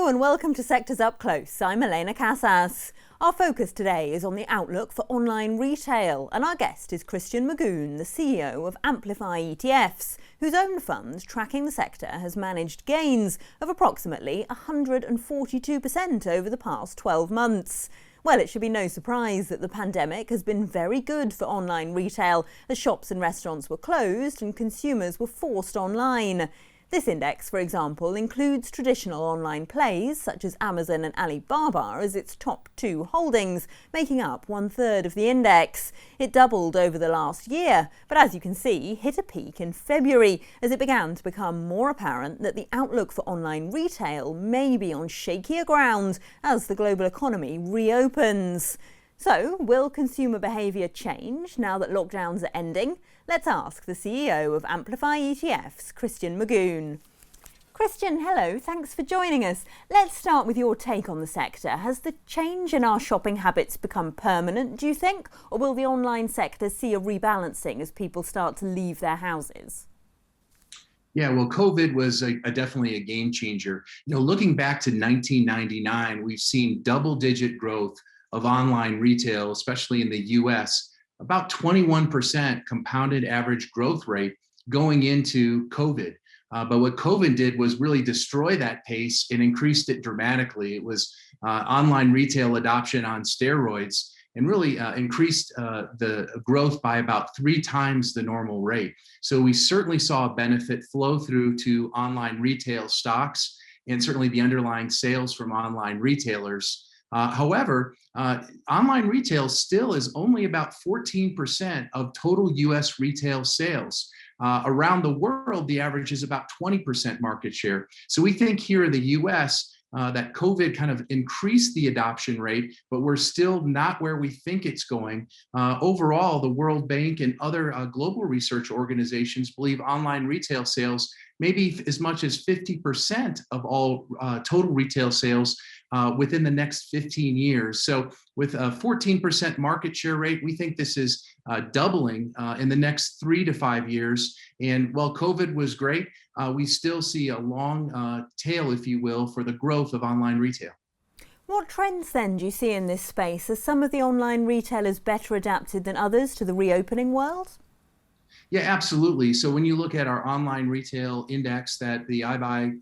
Hello and welcome to Sectors Up Close. I'm Elena Casas. Our focus today is on the outlook for online retail, and our guest is Christian Magoon, the CEO of Amplify ETFs, whose own fund tracking the sector has managed gains of approximately 142% over the past 12 months. Well, it should be no surprise that the pandemic has been very good for online retail, as shops and restaurants were closed and consumers were forced online. This index, for example, includes traditional online plays such as Amazon and Alibaba as its top two holdings, making up 1/3 of the index. It doubled over the last year, but as you can see, hit a peak in February as it began to become more apparent that the outlook for online retail may be on shakier ground as the global economy reopens. So, will consumer behaviour change now that lockdowns are ending? Let's ask the CEO of Amplify ETFs, Christian Magoon. Christian, hello, thanks for joining us. Let's start with your take on the sector. Has the change in our shopping habits become permanent, do you think? Or will the online sector see a rebalancing as people start to leave their houses? Yeah, well, COVID was definitely a game changer. Looking back to 1999, we've seen double-digit growth of online retail, especially in the US, about 21% compounded average growth rate going into COVID. But what COVID did was really destroy that pace and increased it dramatically. It was online retail adoption on steroids and really increased the growth by about 3 times the normal rate. So we certainly saw a benefit flow through to online retail stocks and certainly the underlying sales from online retailers. However, online retail still is only about 14% of total US retail sales. Around the world, the average is about 20% market share. So we think here in the US that COVID kind of increased the adoption rate, but we're still not where we think it's going. Overall, the World Bank and other global research organizations believe online retail sales may be as much as 50% of all total retail sales within the next 15 years. So with a 14% market share rate, we think this is doubling in the next 3 to 5 years. And while COVID was great, we still see a long tail, if you will, for the growth of online retail. What trends then do you see in this space? Are some of the online retailers better adapted than others to the reopening world? Yeah, absolutely. So when you look at our online retail index that the iBuy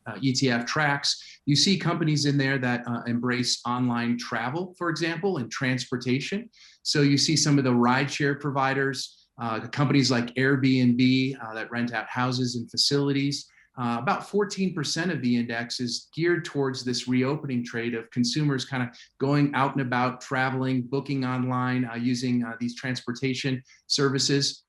ETF tracks, you see companies in there that embrace online travel, for example, and transportation. So you see some of the rideshare providers, companies like Airbnb that rent out houses and facilities. About 14% of the index is geared towards this reopening trade of consumers kind of going out and about, traveling, booking online, using these transportation services.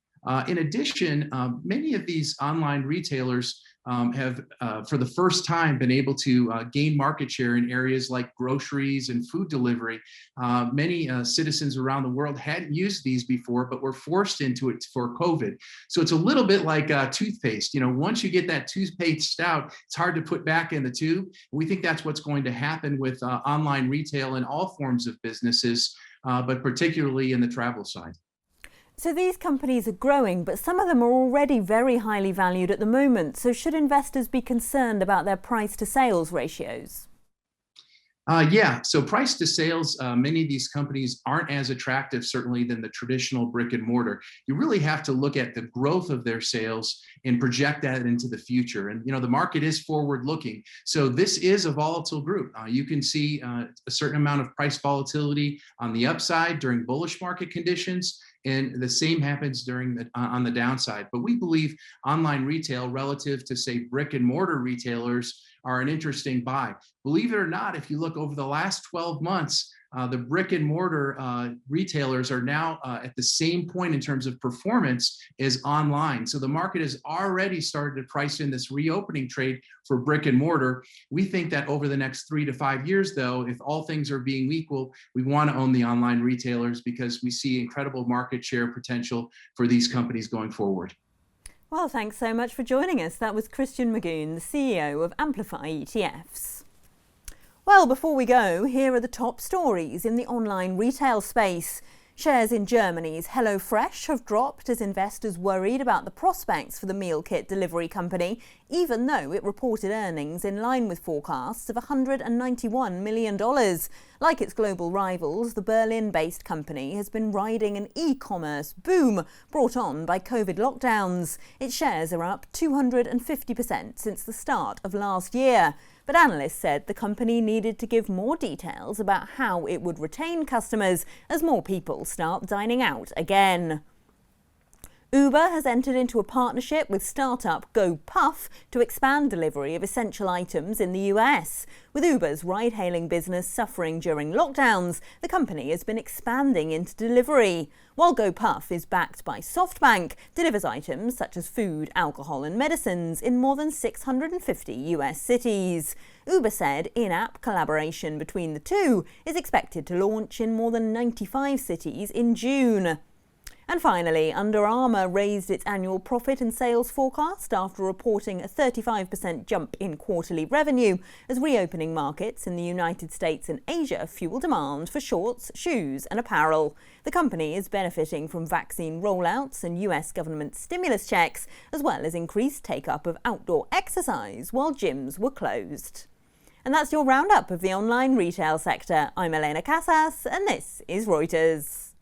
In addition, many of these online retailers have, for the first time, been able to gain market share in areas like groceries and food delivery. Many citizens around the world hadn't used these before, but were forced into it for COVID. So it's a little bit like toothpaste. Once you get that toothpaste out, it's hard to put back in the tube. We think that's what's going to happen with online retail in all forms of businesses, but particularly in the travel side. So these companies are growing, but some of them are already very highly valued at the moment. So should investors be concerned about their price to sales ratios? Yeah, so price to sales, many of these companies aren't as attractive, certainly, than the traditional brick and mortar. You really have to look at the growth of their sales and project that into the future. And, the market is forward looking. So this is a volatile group. You can see a certain amount of price volatility on the upside during bullish market conditions. And the same happens on the downside. But we believe online retail relative to, say, brick and mortar retailers are an interesting buy. Believe it or not, if you look over the last 12 months, the brick and mortar retailers are now at the same point in terms of performance as online. So the market has already started to price in this reopening trade for brick and mortar. We think that over the next 3 to 5 years, though, if all things are being equal, we want to own the online retailers because we see incredible market share potential for these companies going forward. Well, thanks so much for joining us. That was Christian Magoon, the CEO of Amplify ETFs. Well, before we go, here are the top stories in the online retail space. Shares in Germany's HelloFresh have dropped as investors worried about the prospects for the meal kit delivery company, even though it reported earnings in line with forecasts of $191 million. Like its global rivals, the Berlin-based company has been riding an e-commerce boom brought on by COVID lockdowns. Its shares are up 250% since the start of last year. But analysts said the company needed to give more details about how it would retain customers as more people start dining out again. Uber has entered into a partnership with startup GoPuff to expand delivery of essential items in the US. With Uber's ride-hailing business suffering during lockdowns, the company has been expanding into delivery. While GoPuff is backed by SoftBank, delivers items such as food, alcohol and medicines in more than 650 US cities. Uber said in-app collaboration between the two is expected to launch in more than 95 cities in June. And finally, Under Armour raised its annual profit and sales forecast after reporting a 35% jump in quarterly revenue as reopening markets in the United States and Asia fuel demand for shorts, shoes and apparel. The company is benefiting from vaccine rollouts and US government stimulus checks, as well as increased take-up of outdoor exercise while gyms were closed. And that's your roundup of the online retail sector. I'm Elena Casas, and this is Reuters.